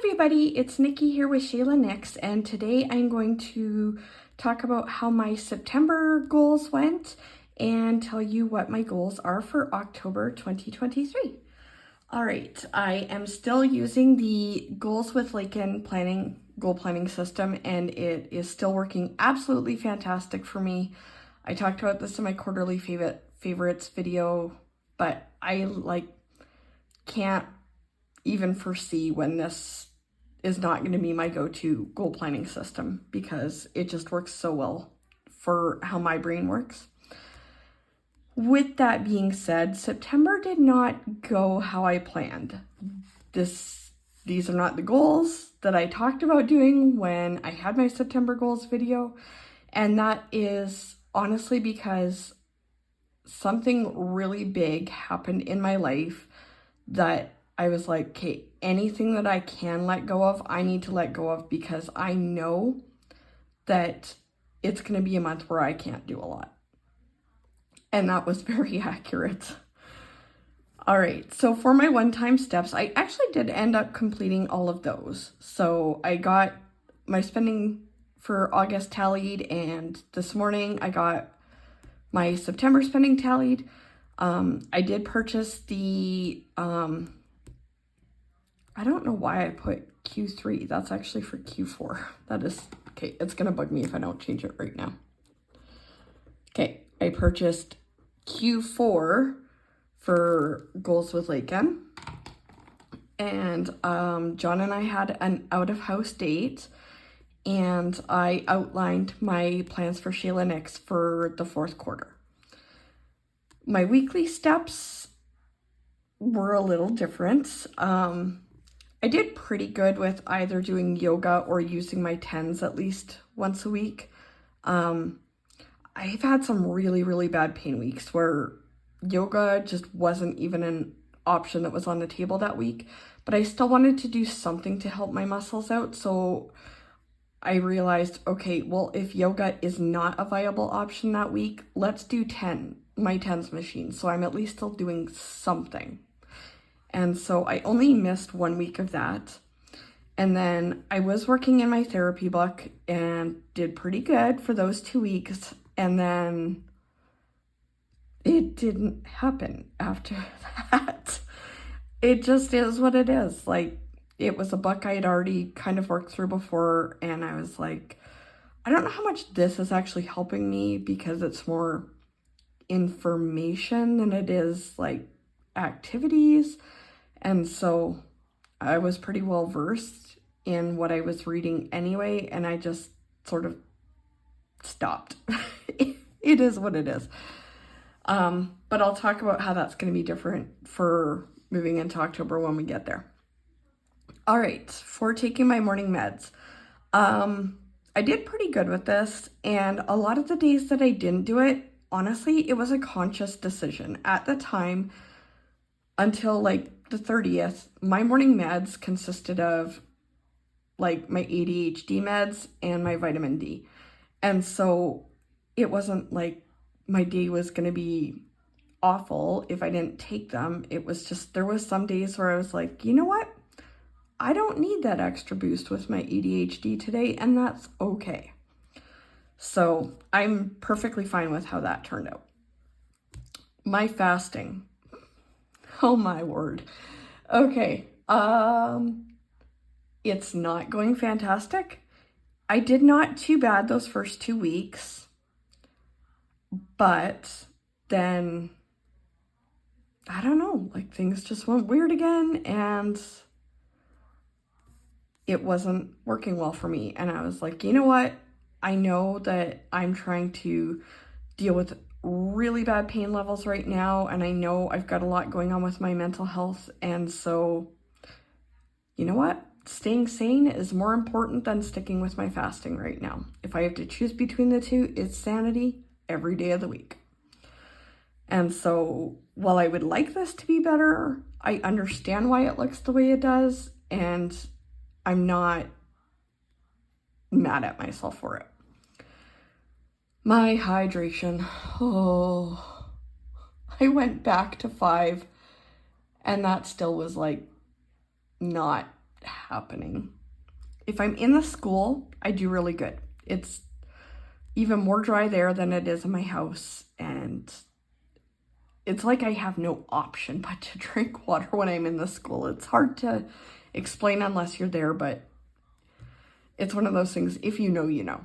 everybody, it's Nikki here with Shayla Nix, and today I'm going to talk about how my September goals went and tell you what my goals are for October 2023. All right, I am still using the Goals with Laken goal planning system, and it is still working absolutely fantastic for me. I talked about this in my quarterly favorites video, but I can't even foresee when this is not going to be my go-to goal planning system because it just works so well for how my brain works. With that being said, September did not go how I planned. These are not the goals that I talked about doing when I had my September goals video, and that is honestly because something really big happened in my life that I was like, okay, anything that I can let go of, I need to let go of because I know that it's going to be a month where I can't do a lot. And that was very accurate. All right, so for my one-time steps, I actually did end up completing all of those. So I got my spending for August tallied, and this morning I got my September spending tallied. I did purchase the, I don't know why I put Q3. That's actually for Q4. That is, okay, it's going to bug me if I don't change it right now. Okay, I purchased Q4 for Goals with Laken. And John and I had an out-of-house date, and I outlined my plans for Shayla Nix for the fourth quarter. My weekly steps were a little different. I did pretty good with either doing yoga or using my TENS at least once a week. I've had some really, really bad pain weeks where yoga just wasn't even an option that was on the table that week, but I still wanted to do something to help my muscles out. So I realized, okay, well, if yoga is not a viable option that week, let's do my TENS machine. So I'm at least still doing something. And so I only missed 1 week of that. And then I was working in my therapy book and did pretty good for those 2 weeks. And then it didn't happen after that. It just is what it is. Like, it was a book I had already kind of worked through before. And I was like, I don't know how much this is actually helping me because it's more information than it is like activities. And so I was pretty well versed in what I was reading anyway, and I just sort of stopped. It is what it is. But I'll talk about how that's going to be different for moving into October when we get there. All right, for taking my morning meds. I did pretty good with this, and a lot of the days that I didn't do it, honestly, it was a conscious decision. At the time, until like the 30th, my morning meds consisted of like my ADHD meds and my vitamin D. And so it wasn't like my day was going to be awful if I didn't take them. It was just, there was some days where I was like, you know what? I don't need that extra boost with my ADHD today, and that's okay. So I'm perfectly fine with how that turned out. My fasting. Oh my word. Okay. It's not going fantastic. I did not too bad those first 2 weeks, but then I don't know, like things just went weird again and it wasn't working well for me. And I was like, you know what? I know that I'm trying to deal with really bad pain levels right now, and I know I've got a lot going on with my mental health, and so you know what? Staying sane is more important than sticking with my fasting right now. If I have to choose between the two, it's sanity every day of the week. And so while I would like this to be better, I understand why it looks the way it does, and I'm not mad at myself for it. My hydration. Oh, I went back to 5, and that still was like not happening. If I'm in the school, I do really good. It's even more dry there than it is in my house, and it's like I have no option but to drink water when I'm in the school. It's hard to explain unless you're there, but it's one of those things, if you know, you know.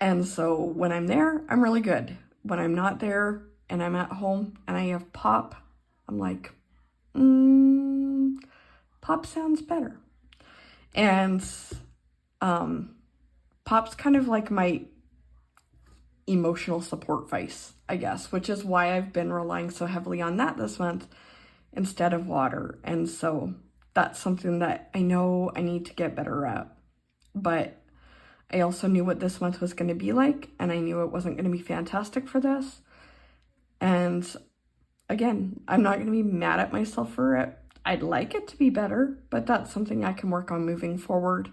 And so when I'm there, I'm really good. When I'm not there and I'm at home and I have pop, I'm like, pop sounds better. And pop's kind of like my emotional support vice, I guess, which is why I've been relying so heavily on that this month instead of water. And so that's something that I know I need to get better at. But I also knew what this month was going to be like, and I knew it wasn't going to be fantastic for this. And again, I'm not going to be mad at myself for it. I'd like it to be better, but that's something I can work on moving forward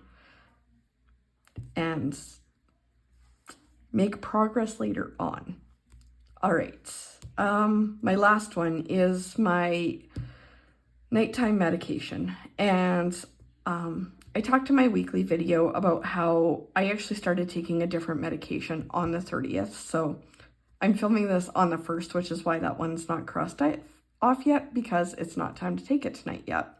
and make progress later on. All right. My last one is my nighttime medication. And I talked in my weekly video about how I actually started taking a different medication on the 30th. So I'm filming this on the 1st, which is why that one's not crossed off yet, because it's not time to take it tonight yet.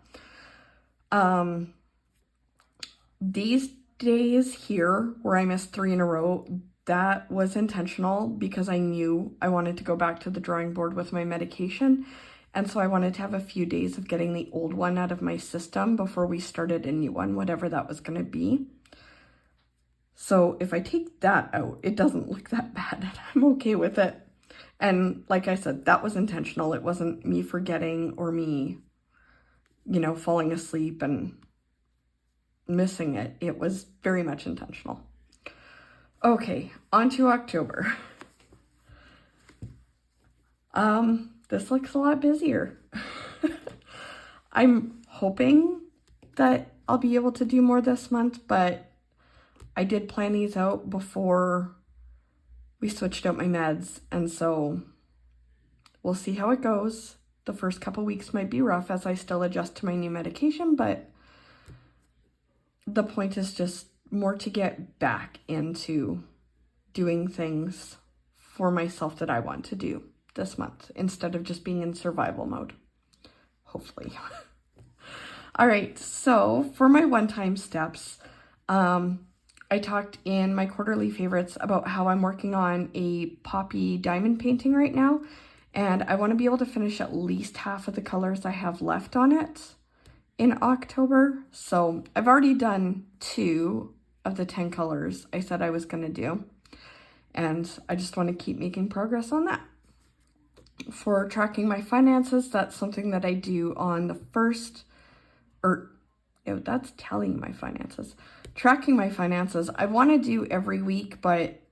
These days here where I missed 3 in a row, that was intentional because I knew I wanted to go back to the drawing board with my medication. And so I wanted to have a few days of getting the old one out of my system before we started a new one, whatever that was going to be. So if I take that out, it doesn't look that bad, and I'm okay with it. And like I said, that was intentional. It wasn't me forgetting or me, falling asleep and missing it. It was very much intentional. Okay, on to October. This looks a lot busier. I'm hoping that I'll be able to do more this month, but I did plan these out before we switched out my meds, and so we'll see how it goes. The first couple weeks might be rough as I still adjust to my new medication, but the point is just more to get back into doing things for myself that I want to do this month instead of just being in survival mode, hopefully. All right, so for my one-time steps, I talked in my quarterly favorites about how I'm working on a poppy diamond painting right now, and I want to be able to finish at least half of the colors I have left on it in October. So I've already done 2 of the 10 colors I said I was going to do, and I just want to keep making progress on that. For tracking my finances, that's something that I do on the 1st, that's telling my finances. Tracking my finances, I want to do every week, but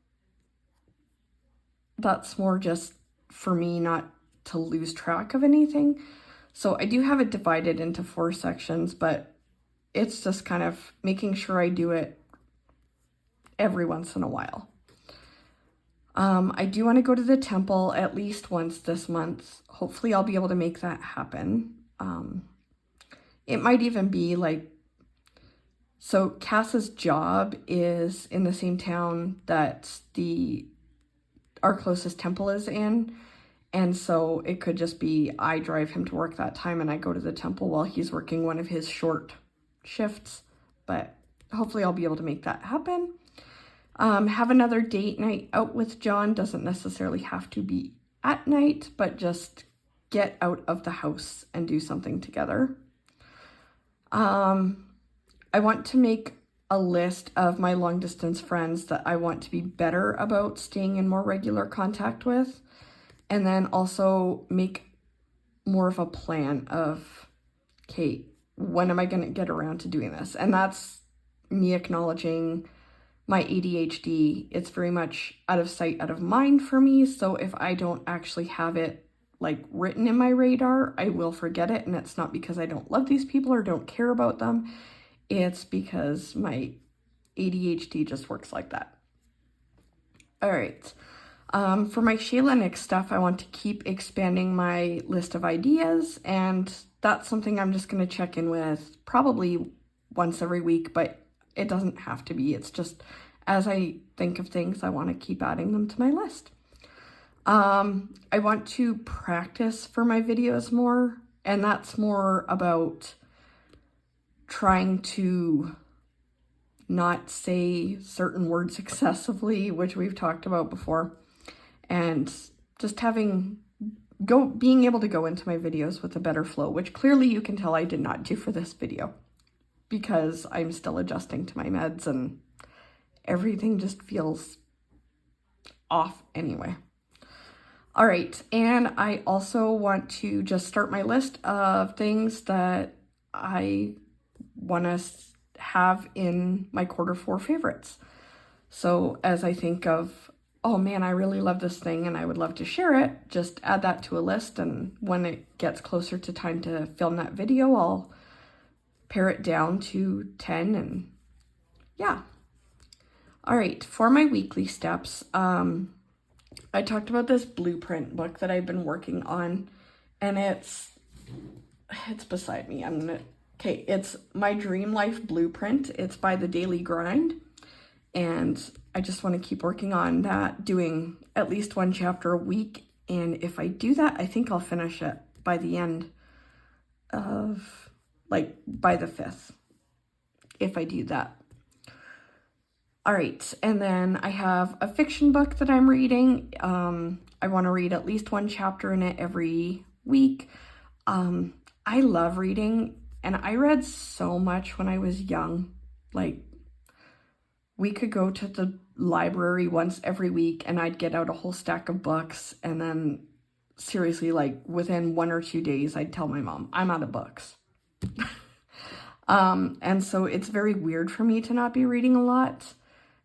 that's more just for me not to lose track of anything. So I do have it divided into 4 sections, but it's just kind of making sure I do it every once in a while. I do want to go to the temple at least once this month. Hopefully I'll be able to make that happen. It might even be so Cass's job is in the same town that our closest temple is in. And so it could just be I drive him to work that time and I go to the temple while he's working one of his short shifts. But hopefully I'll be able to make that happen. Have another date night out with John. Doesn't necessarily have to be at night, but just get out of the house and do something together. I want to make a list of my long distance friends that I want to be better about staying in more regular contact with. And then also make more of a plan of, okay, when am I going to get around to doing this? And that's me acknowledging my ADHD. It's very much out of sight, out of mind for me. So if I don't actually have it written in my radar, I will forget it. And it's not because I don't love these people or don't care about them. It's because my ADHD just works like that. All right. For my Sheila Nix stuff, I want to keep expanding my list of ideas, and that's something I'm just going to check in with probably once every week, but it doesn't have to be. It's just as I think of things, I want to keep adding them to my list. I want to practice for my videos more, and that's more about trying to not say certain words excessively, which we've talked about before, and just being able to go into my videos with a better flow, which clearly you can tell I did not do for this video because I'm still adjusting to my meds and everything just feels off anyway. All right, and I also want to just start my list of things that I want to have in my Q4 favorites. So as I think of, oh man, I really love this thing and I would love to share it, just add that to a list, and when it gets closer to time to film that video, I'll pare it down to 10, and yeah. All right, for my weekly steps, I talked about this blueprint book that I've been working on, and it's beside me. It's My Dream Life Blueprint. It's by The Daily Grind, and I just want to keep working on that, doing at least one chapter a week, and if I do that, I think I'll finish it by the end of, by the 5th, if I do that. All right, and then I have a fiction book that I'm reading. I want to read at least one chapter in it every week. I love reading, and I read so much when I was young. We could go to the library once every week, and I'd get out a whole stack of books, and then seriously, within 1 or 2 days, I'd tell my mom, I'm out of books. And so it's very weird for me to not be reading a lot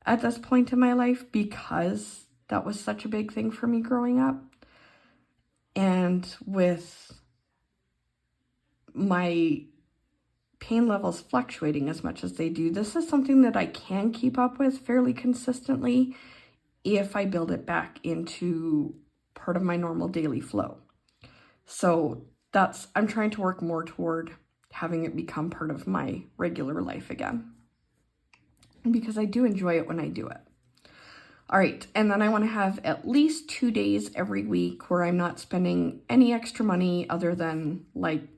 at this point in my life because that was such a big thing for me growing up. And with my pain levels fluctuating as much as they do, this is something that I can keep up with fairly consistently if I build it back into part of my normal daily flow. So I'm trying to work more toward having it become part of my regular life again, because I do enjoy it when I do it. All right, and then I want to have at least 2 days every week where I'm not spending any extra money other than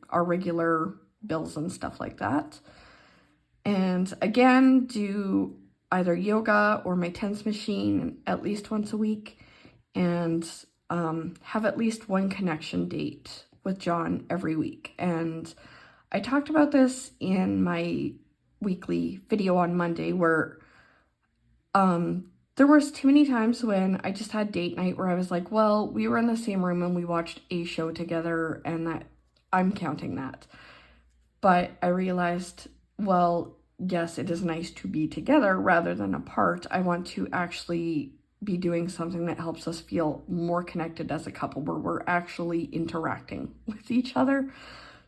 our regular bills and stuff like that. And again, do either yoga or my TENS machine at least once a week, and have at least one connection date with John every week. And I talked about this in my weekly video on Monday, where there was too many times when I just had date night where I was like, well, we were in the same room and we watched a show together, and that I'm counting that. But I realized, well, yes, it is nice to be together rather than apart. I want to actually be doing something that helps us feel more connected as a couple, where we're actually interacting with each other.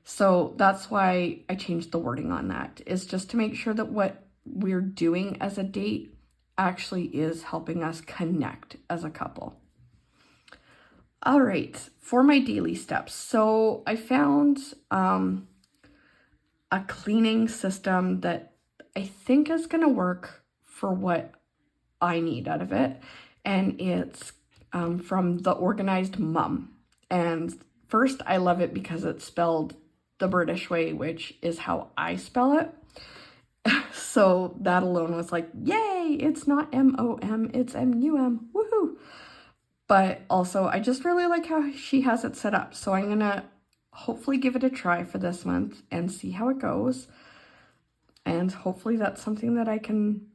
So that's why I changed the wording on that, is just to make sure that what we're doing as a date actually is helping us connect as a couple. All right, for my daily steps. So I found a cleaning system that I think is going to work for what I need out of it. And it's from The Organized Mum. And first, I love it because it's spelled the British way, which is how I spell it. So that alone was like, yay, it's not M-O-M, it's M-U-M, woohoo. But also, I just really like how she has it set up. So I'm going to hopefully give it a try for this month and see how it goes. And hopefully that's something that I can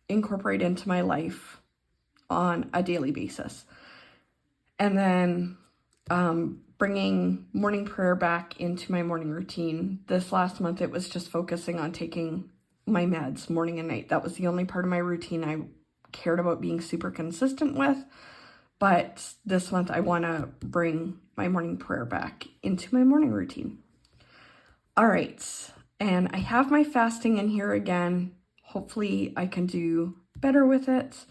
incorporate into my life on a daily basis. And then bringing morning prayer back into my morning routine. This last month, it was just focusing on taking my meds morning and night. That was the only part of my routine I cared about being super consistent with. But this month, I want to bring my morning prayer back into my morning routine. All right, and I have my fasting in here again. Hopefully, I can do better with it.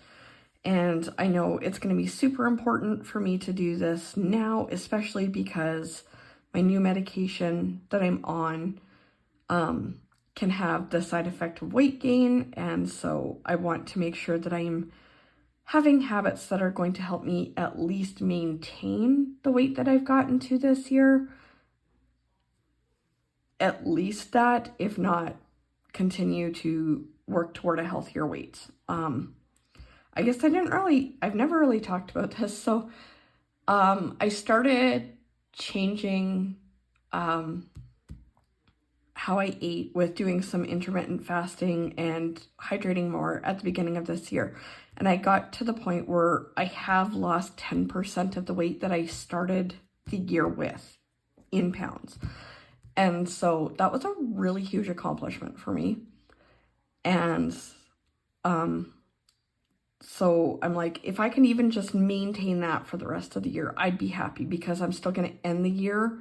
And I know it's going to be super important for me to do this now, especially because my new medication that I'm on can have the side effect of weight gain. And so I want to make sure that I'm having habits that are going to help me at least maintain the weight that I've gotten to this year. At least that, if not continue to work toward a healthier weight. I guess I've never really talked about this. So I started changing how I ate with doing some intermittent fasting and hydrating more at the beginning of this year. And I got to the point where I have lost 10% of the weight that I started the year with in pounds. And so that was a really huge accomplishment for me. And so I'm like, if I can even just maintain that for the rest of the year, I'd be happy, because I'm still going to end the year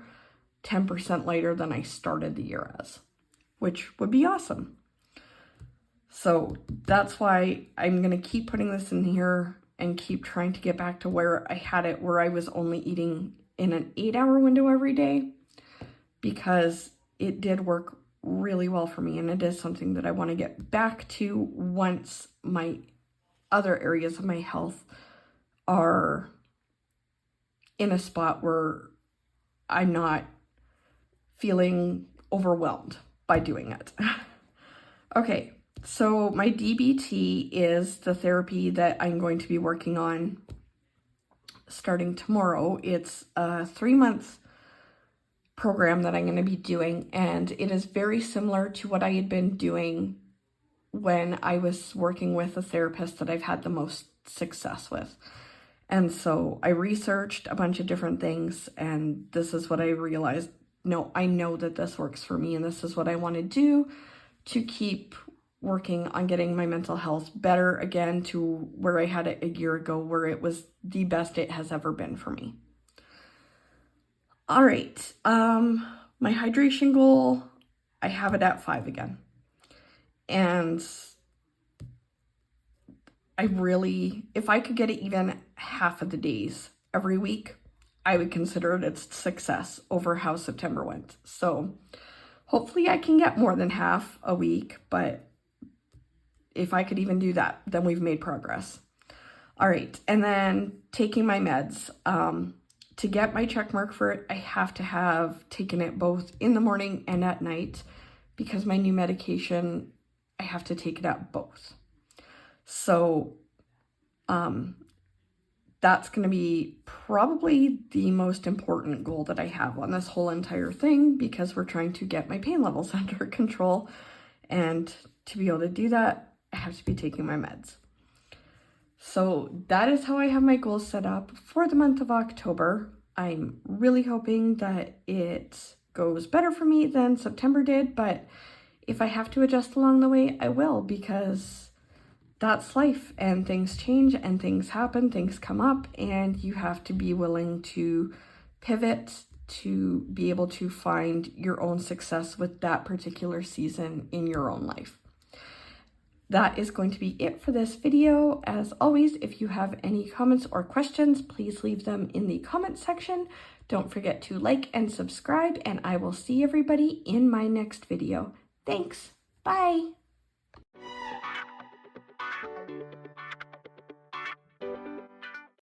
10% lighter than I started the year as, which would be awesome. So that's why I'm going to keep putting this in here and keep trying to get back to where I had it, where I was only eating in an 8-hour window every day, because it did work really well for me. And it is something that I want to get back to once my other areas of my health are in a spot where I'm not feeling overwhelmed by doing it. Okay, so my DBT is the therapy that I'm going to be working on starting tomorrow. It's a 3-month program that I'm going to be doing, and it is very similar to what I had been doing when I was working with a therapist that I've had the most success with. And so I researched a bunch of different things, and this is what I realized. No, I know that this works for me, and this is what I want to do to keep working on getting my mental health better again to where I had it a year ago, where it was the best it has ever been for me. All right, my hydration goal, I have it at 5 again. And if I could get it even half of the days every week, I would consider it a success over how September went. So hopefully I can get more than half a week, but if I could even do that, then we've made progress. All right, and then taking my meds. To get my check mark for it, I have to have taken it both in the morning and at night, because my new medication, I have to take it at both. So that's going to be probably the most important goal that I have on this whole entire thing, because we're trying to get my pain levels under control. And to be able to do that, I have to be taking my meds. So that is how I have my goals set up for the month of October. I'm really hoping that it goes better for me than September did, but if I have to adjust along the way, I will, because that's life, and things change and things happen, things come up, and you have to be willing to pivot to be able to find your own success with that particular season in your own life. That is going to be it for this video. As always, if you have any comments or questions, please leave them in the comment section. Don't forget to like and subscribe, and I will see everybody in my next video. Thanks. Bye.